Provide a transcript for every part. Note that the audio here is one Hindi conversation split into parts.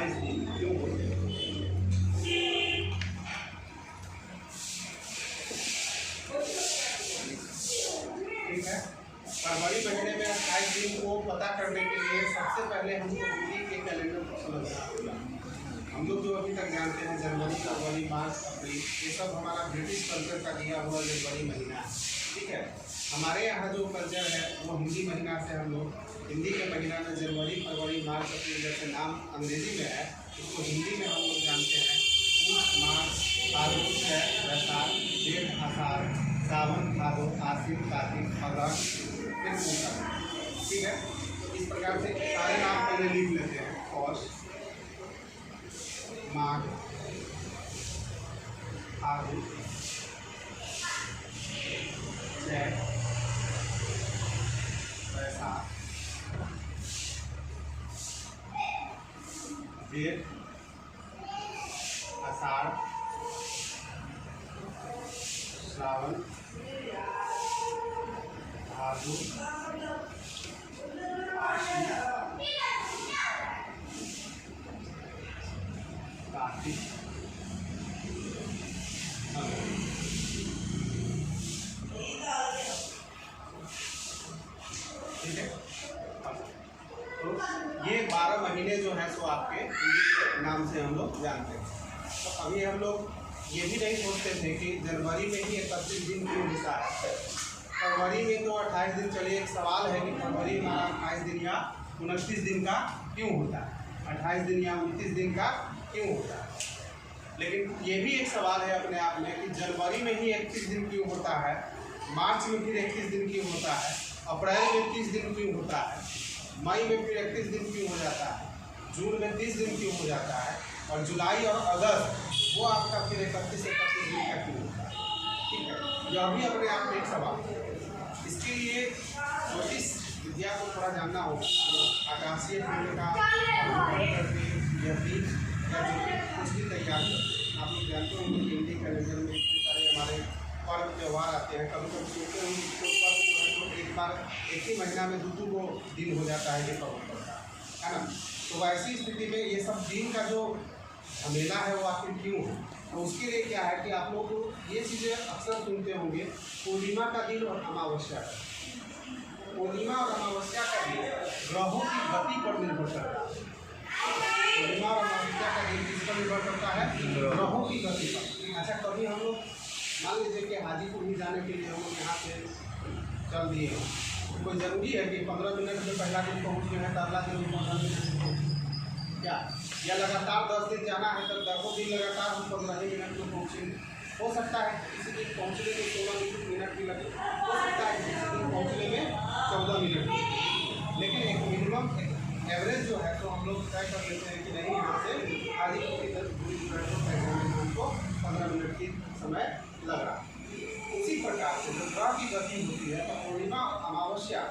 28 दिन क्यों होते हैं? ठीक है, फरवरी महीने में 28 दिन को पता करने के लिए सबसे पहले हमको हिंदी के कैलेंडर को समझना होगा। हम लोग जो अभी तक जानते हैं जनवरी, फरवरी, मार्च, अप्रैल, ये सब हमारा ब्रिटिश कल्चर का दिया हुआ जनवरी महीना है। ठीक है, हमारे यहाँ जो कल्चर है वो हिंदी महीना से हम लोग हिंदी के महीना में जनवरी, फरवरी, मार्च, अप्रैल जैसे नाम अंग्रेजी में है, उसको हिंदी में हम लोग जानते हैं पूष, माघ, फाल्गुन, चैत, वैशाख, जेठ, आषाढ़, सावन, भादो, आश्विन, कार्तिक, अगस्त, फिर पूषा। ठीक है, इस प्रकार से सारे नाम पहले लिख लेते हैं। पौष, माघ, फाल्गुन, चैत, वैशाख, जेठ, आषाढ़, श्रावण, भादो, आश्विन, कार्तिक, ठीक है। तो ये 12 महीने जो है सो आपके हिंदी के नाम से हम लोग जानते हैं। तो अभी हम लोग ये भी नहीं सोचते थे कि जनवरी में ही 31 दिन क्यों होता है, फरवरी में तो 28 दिन। चलिए, एक सवाल है कि फरवरी में 28 दिन या 29 दिन का क्यों होता है, 28 दिन या 29 दिन का क्यों होता है। लेकिन ये भी एक सवाल है अपने आप में कि जनवरी में ही 31 दिन क्यों होता है, मार्च में फिर 31 दिन क्यों होता है, अप्रैल में 30 दिन क्यों होता है, मई में फिर 31 दिन क्यों हो जाता है, जून में 30 दिन क्यों हो जाता है, और जुलाई और अगस्त वो आपका फिर 31 दिन का क्यों होता है। ठीक है, यह भी अपने आप में एक सवाल है। इसके लिए ज्योतिष विद्या को थोड़ा जानना होगा। आकाशीय पिंड का यह बीज या जो कुछ भी तैयार करते आप लोग जानते होंगे कि हिंदी कैलेंडर में इतने सारे हमारे पर्व त्यौहार आते हैं। कभी कभी सोचते होंगे कि पर्व जो है तो एक बार एक ही महीना में दो को दिन हो जाता है ये पर्व पड़ता है ना। तो वैसी स्थिति में ये सब दिन का जो झमेला है वो आखिर क्यों है, तो उसके लिए क्या है कि आप लोग ये चीज़ें अक्सर सुनते होंगे, पूर्णिमा का दिन और अमावस्या का। पूर्णिमा और अमावस्या का दिन ग्रहों की गति पर निर्भर करता है। पूर्णिमा और अमावस्या का दिन किस पर निर्भर करता है, ग्रहों की गति पर। अच्छा, कभी हम लोग मान लीजिए कि हाजीपुर ही जाने के लिए हम लोग यहाँ से चल दिए, कोई ज़रूरी है कि 15 मिनट में पहला दिन पहुँच गए हैं तो अगला दिन 15 मिनट क्या, या लगातार 10 दिन जाना है तो 10 दिन लगातार हम 15 मिनट में पहुँचेंगे। हो सकता है किसी दिन पहुँचने में 16 मिनट भी लगे, हो सकता है किसी दिन पहुँचने में 14 मिनट भी, लेकिन एक मिनिमम एवरेज जो है तो हम लोग तय कर लेते हैं कि नहीं, यहाँ से हाजीपुर की दूरी जो है तो तय करने में हमको 15 मिनट की समय लग रहा है। उसी प्रकार से जब ग्रह की गति होती है तो पूर्णिमा अमावस्या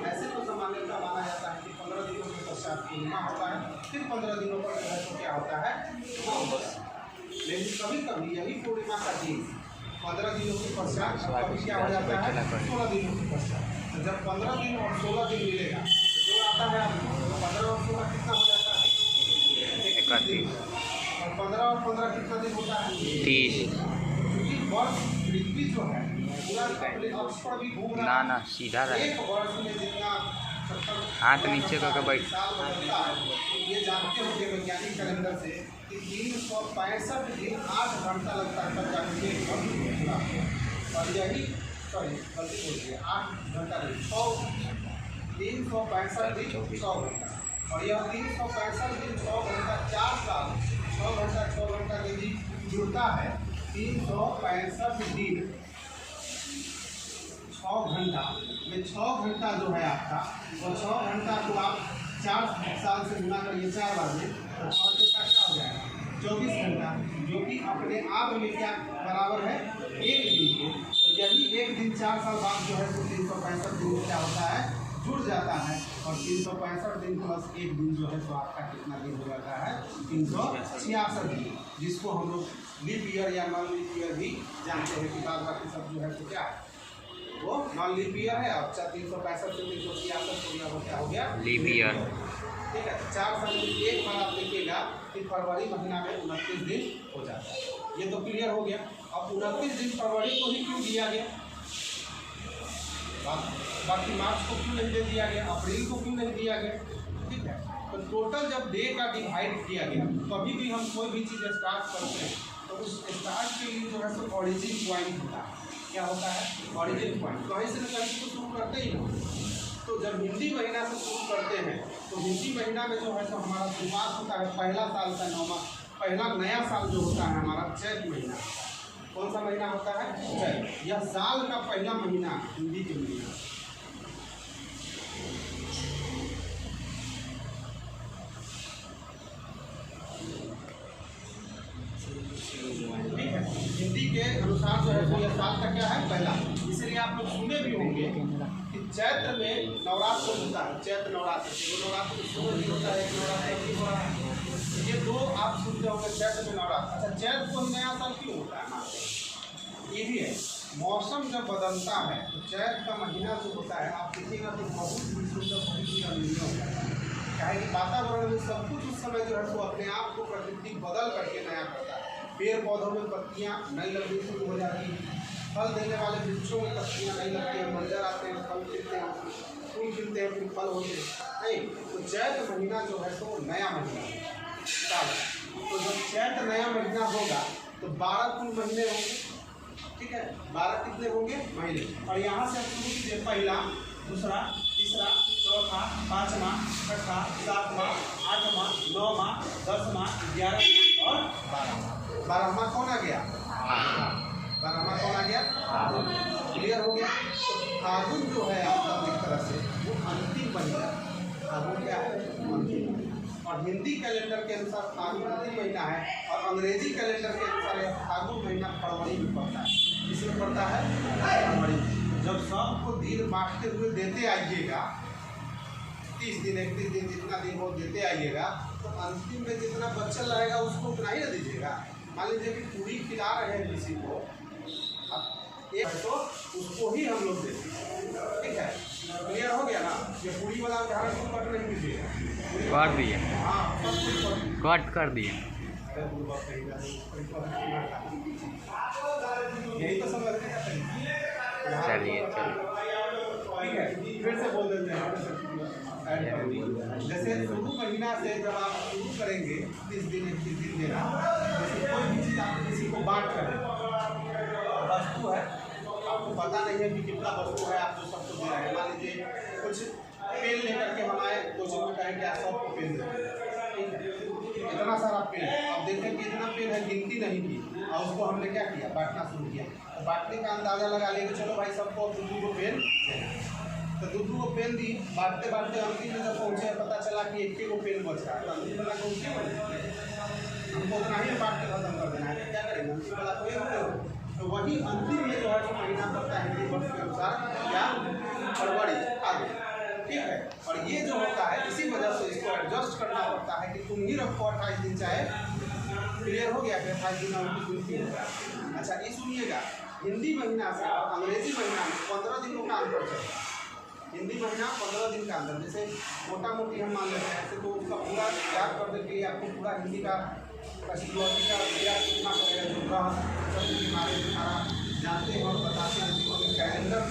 ऐसे तो सामान्यतः माना जाता है कि 15 दिनों के पश्चात पूर्णिमा होता है, फिर 15 दिनों पर जो है तो क्या होता है, लेकिन कभी कभी यही पूर्णिमा का दिन 15 दिनों के पश्चात कभी क्या हो जाता है, 16 दिनों के पश्चात। तो जब 15 दिन और 16 दिन मिलेगा तो जो आता है आपको 15 और 16 कितना हो जाता है, 31। और 15 और 15 कितना दिन होता है, 30। क्योंकि वर्ष पृथ्वी जो है पूरा अपने अक्ष पर भी घूम रहा है, ना सीधा रहे, एक वर्ष में जितना हाथ नीचे करके बैठ, ये जानते होंगे वैज्ञानिक कैलेंडर से कि 365 दिन 8 घंटा लगता है तब जाके एक वर्ष पूरा, और यही गलती बोल दिए 8 घंटा नहीं 365 दिन 100 घंटा, और यह 365 दिन 100 घंटा 4 साल 6 घंटा यदि जुड़ता है 365 दिन 6 घंटा में 6 घंटा जो है आपका, वो 6 घंटा को आप 4 साल से गुना करिए 4 बार में, तो 6 घंटा क्या हो जाएगा 24 घंटा, जो कि अपने आप में क्या बराबर है एक दिन के। तो यही एक दिन 4 साल बाद जो है तो 365 दिन क्या होता है, जुड़ जाता है, और 365 दिन प्लस एक दिन जो है तो आपका कितना दिन हो जाता है, 366 दिन, जिसको हम लोग लीप ईयर या नॉन लीप ईयर भी जानते हैं कि बाद बाकी सब जो है तो क्या है वो नॉन लीप ईयर है। अब 365 से 366 हो गया, वो क्या हो गया, लीप ईयर। ठीक है। 4 साल में एक बार आप देखिएगा कि फरवरी महीना में 29 दिन हो जाता है। ये तो क्लियर हो गया। अब 29 दिन फरवरी को ही क्यों दिया गया, बाकी मार्च को क्यों नहीं दे दिया गया, अप्रैल को क्यों नहीं दिया गया, ठीक है। तो टोटल जब डे का डिवाइड किया गया, कभी भी हम कोई भी चीज़ स्टार्ट करते हैं तो उस स्टार्ट के लिए जो है सो ऑरिजिन पॉइंट होता है। क्या होता है? Origin point. कहीं से न कहीं तो शुरू करते ही ना। तो जब हिंदी महीना से शुरू करते हैं तो हिंदी महीना में जो है सो हमारा शुरुआत होता है पहला साल का पहला नया साल जो होता है हमारा चैत महीना। कौन सा महीना होता है? चैत। यह साल का पहला महीना हिंदी के महीना। ठीक है, हिंदी के अनुसार जो है वो यह साल का क्या है? पहला। इसलिए आप लोग सुने भी होंगे कि चैत्र में नवरात्र होता है, चैत्र नवरात्र। नवरात्र शुरू होता है, नवरात्र ये दो आप सुनते होंगे चैत्र में नवरात्र। अच्छा, चैत्र को नया साल क्यों होता है मानते हैं? ये भी है, मौसम जब बदलता है तो चैत्र का महीना जो होता है आप देखिएगा तो बहुत ही सुंदर, बहुत ही रमणीय होता है। क्या है कि वातावरण में सब कुछ उस समय जो है वो अपने आप को प्रकृति बदल करके नया करता है। पेड़ पौधों में पत्तियाँ नई लगनी शुरू हो जाती हैं, फल देने वाले वृक्षों में पत्तियाँ नई लगती हैं, मंजर आते हैं, फल खिलते हैं, फूल खिलते हैं, फिर फल होते हैं। नहीं, तो चैत्र महीना जो है तो नया महीना साल। तो जब चैत्र नया महीना होगा तो 12 कुल महीने होंगे, ठीक है। 12 कितने होंगे? महीने। और यहाँ से शुरू कीजिए, पहला, दूसरा, तीसरा, चौथा, पाँचवा, छठा, सातवां, आठवां, 9वां, 10वां, 11वां और 12वां। 12वां कौन आ गया? 12वां कौन आ गया? क्लियर हो गया। तो फागुन जो है आपका एक तरह से वो अंतिम महीना। फागुन क्या है? अंतिम। और हिंदी कैलेंडर के अनुसार फागुन अंतिम महीना है और अंग्रेजी कैलेंडर के अनुसार फागुन महीना फरवरी में पड़ता है। इसमें पड़ता है फरवरी। जब सबको दिन बांटते हुए देते आइएगा, 30 दिन 31 दिन जितना दिन हो देते आइएगा, तो अंतिम में जितना बच्चा रहेगा उसको उतना ही ना दीजिएगा। मान लीजिए कि पूरी खिला रहे हैं किसी को, एक तो उसको ही हम लोग देते हैं, ठीक है। क्लियर हो गया ना? ये पूरी वाला उदाहरण को कट नहीं कीजिएगा, काट दिए। हाँ, सब कुछ कट कर दिए। यही तो समझने का तरीका। चलिए ठीक है, फिर से बोल देते हैं। जैसे शुरू महीना से जब आप शुरू करेंगे 30 दिन 31 दिन देना, जैसे कोई भी चीज़ आप किसी को बांट करें, वस्तु है, आपको पता नहीं है कि कितना वस्तु है, आप जो सबको दे रहे हैं। मान लीजिए कुछ पेन लेकर के हम आए, कोचिंग में कहें कि आप सबको पेन दें, इतना सारा पेन, अब देखें कि इतना पेन है, गिनती नहीं की, और उसको हमने क्या किया? बांटना शुरू किया। तो बांटने का अंदाज़ा लगा लेंगे, चलो भाई सबको 2 पेन देना। तो 2 पेन दी, बांटते बांटते अंतिम में जब पहुँचे पता चला कि 1 पेन बच रहा है, तो अंतिम वाला को क्या बने? हमको उतना ही बांट के खत्म कर देना है, तो क्या करेंगे? अंतिम वाला को एक। तो वही अंतिम में जो है तो महीना पड़ता है हिंदी वर्ष के अनुसार या फरवरी आगे, ठीक है। और ये जो होता है इसी वजह से इसको एडजस्ट करना पड़ता है कि तुम ही रखो 28 दिन, चाहे क्लियर हो गया कि 28 दिन और 29 दिन होता है। अच्छा, ये सुनिएगा, हिंदी महीना से अंग्रेजी महीना में 15 दिनों का अंतर चलता है। हिंदी महीना 15 दिन का अंदर, जैसे मोटा मोटी हम मान लेते हैं तो उसका पूरा याद करने के लिए आपको पूरा हिंदी का एस्ट्रोलॉजी का इतिहास कितना पड़ेगा, जो ग्रह चंद्र के बारे में सारा जानते हैं और बताते हैं। जिन्होंने कैलेंडर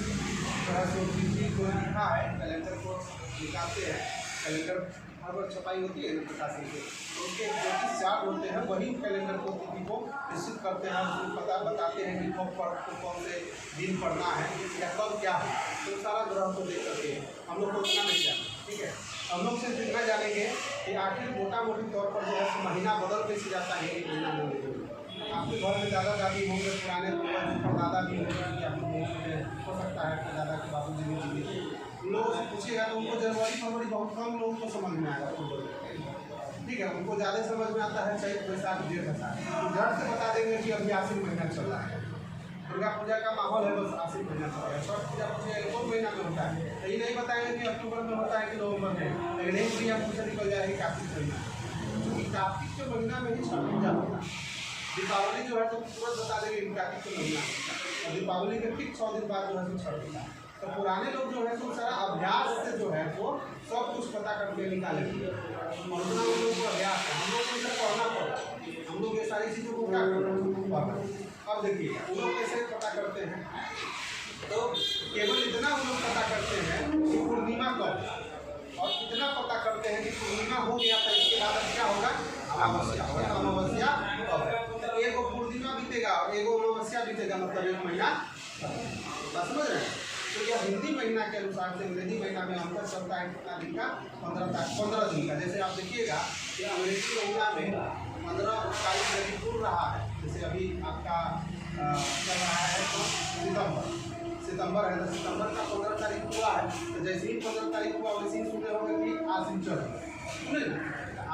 तरह से तिथि को लिखा है, कैलेंडर को निकालते हैं, कैलेंडर हर बार छपाई होती है ना प्रकाशन से, तो उसके 24 चार्ट होते हैं, वही कैलेंडर को तिथि को निश्चित करते हैं, उसको पता बताते हैं कि कब पर कौन से दिन पढ़ना है या कब क्या है। तो सारा ग्रह को देख करके हम लोग को उतना नहीं जाना, ठीक है। हम लोग सिर्फ इतना जानेंगे कि आखिर मोटा मोटी तौर पर जो है महीना बदल कैसे जाता है। एक महीना में आपके घर में दादा दादी होंगे, पुराने दादा भी होंगे, हो सकता है कि दादा के बाबू जी भी उन लोगों से पूछिएगा तो उनको जनवरी फरवरी बहुत कम लोगों को समझ में आएगा, ठीक है। उनको ज़्यादा समझ में आता है चैत वैशाख जेठ आषाढ़, तो झट से बता देंगे कि अभी आश्विन महीना चल रहा है। दुर्गा पूजा का माहौल है, बस आश्विन महीना चल रहा है। छठ पूजा कौन महीना में होता है, तो ये नहीं बताएंगे कि अक्टूबर में होता है कि नवंबर में, लेकिन एक पूजा पूछा निकल जाएगी कार्तिक महीना, क्योंकि कार्तिक के महीना में ही छठ पूजा होता है। दीपावली जो है तो तुरंत बता देंगे कार्तिक के महीना, और दीपावली के ठीक 6 दिन बाद जो है तो छठ होता है। तो पुराने लोग जो है तो सारा अभ्यास से जो है वो सब कुछ पता करके निकालेंगे। उतना उन लोगों को अभ्यास है, हम लोग को इसे पढ़ना पड़ता, हम लोग ये सारी चीज़ों को क्या करना। अब देखिए उन लोग कैसे पता करते हैं, तो केवल इतना उन लोग पता करते हैं कि पूर्णिमा कब, और इतना पता करते हैं कि पूर्णिमा हो गया तो इसके बाद अब क्या होगा, अमावस्या होगा। अमावस्या कब, एक पूर्णिमा बीतेगा और एक अमावस्या बीतेगा, मतलब एक महीना। बस समझ रहे हैं। तो यह हिंदी महीना के अनुसार से अंग्रेजी महीना में अंतर चलता है कितना दिन का, 15 दिन का। जैसे आप देखिएगा कि अंग्रेजी महीना में 15 तारीख यदि पूर्ण रहा है, जैसे अभी आपका चल रहा है तो सितंबर है, तो सितंबर का 15 तारीख हुआ है, तो जैसे ही 15 तारीख हुआ वैसे ही सुने होंगे कि आसिन चल रहा है, सुने ना।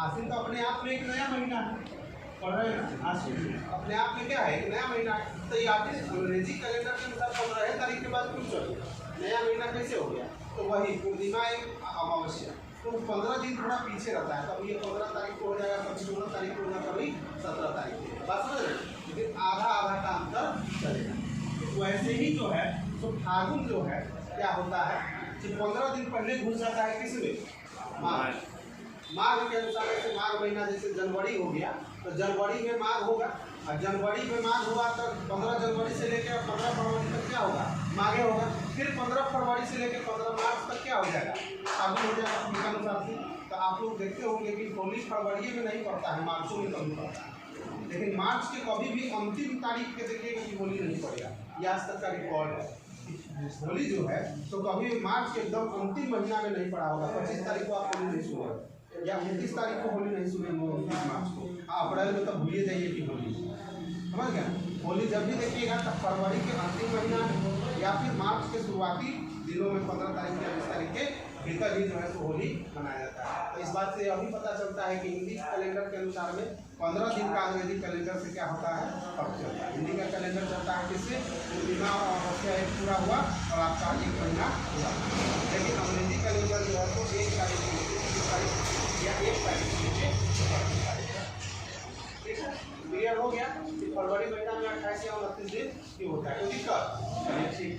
आसिन तो अपने आप में एक नया महीना है, पढ़ रहे हैं। आसिन अपने आप में क्या है, एक नया महीना है। तो ये आपके अंग्रेजी कैलेंडर के अनुसार 15 तारीख के बाद क्यों चल गया, नया महीना कैसे हो गया, तो वही पूर्णिमा एक अमावस्या, तो 15 दिन थोड़ा पीछे रहता है। कभी ये 15 तारीख को हो जाएगा, कभी 16 तारीख को होगा, कभी 17 तारीख को। बात समझ रहे हैं, लेकिन आधा आधा का अंतर चलेगा। वैसे ही जो है तो फागुन जो है क्या होता है कि 15 दिन पहले घुस जाता है किसमें, माघ। माघ के अनुसार जैसे माघ महीना, जैसे जनवरी हो गया तो जनवरी में माघ होगा, और जनवरी में माघ हुआ तो 15 जनवरी से लेकर 15 फरवरी तक क्या होगा, माघे होगा। फिर 15 फरवरी से लेकर 15 मार्च तक क्या हो जाएगा, फागुन हो जाएगा उनके अनुसार से। तो आप लोग देखते होंगे कि होली फरवरी में नहीं पड़ता है, मार्चों में कभी पड़ता है, लेकिन मार्च के कभी भी अंतिम तारीख के देखिएगा कि होली नहीं पड़ेगा। ये आज तक का रिकॉर्ड है। होली जो है तो कभी मार्च के एकदम अंतिम महीना में नहीं पड़ा होगा। 25 तारीख को आप होली नहीं सुने, या 29 तारीख को होली नहीं सुने, 29 मार्च को। हाँ, अप्रैल में तब भूलिए जाइए कि होली, समझ गया। होली जब भी देखिएगा तब फरवरी के अंतिम महीना में या फिर मार्च के शुरुआती दिनों में 15 तारीख या 20 तारीख के भीतर ही जो है तो होली मनाया जाता है। तो इस बात से अभी पता चलता है कि हिंदी कैलेंडर के अनुसार में 15 दिन का अंग्रेजी कैलेंडर से क्या होता है, फर्क चलता है। हिंदी का कैलेंडर चलता है किससे, पूर्णिमा और अमावस्या एक पूरा हुआ और आपका एक महीना हुआ। लेकिन अंग्रेजी कैलेंडर जो है तो 1 तारीख से 30 तारीख या 1 तारीख से 30 तारीख। ठीक है, क्लियर हो गया कि फरवरी महीना में 28 या 29 दिन क्यों होता है, कोई दिक्कत? ठीक।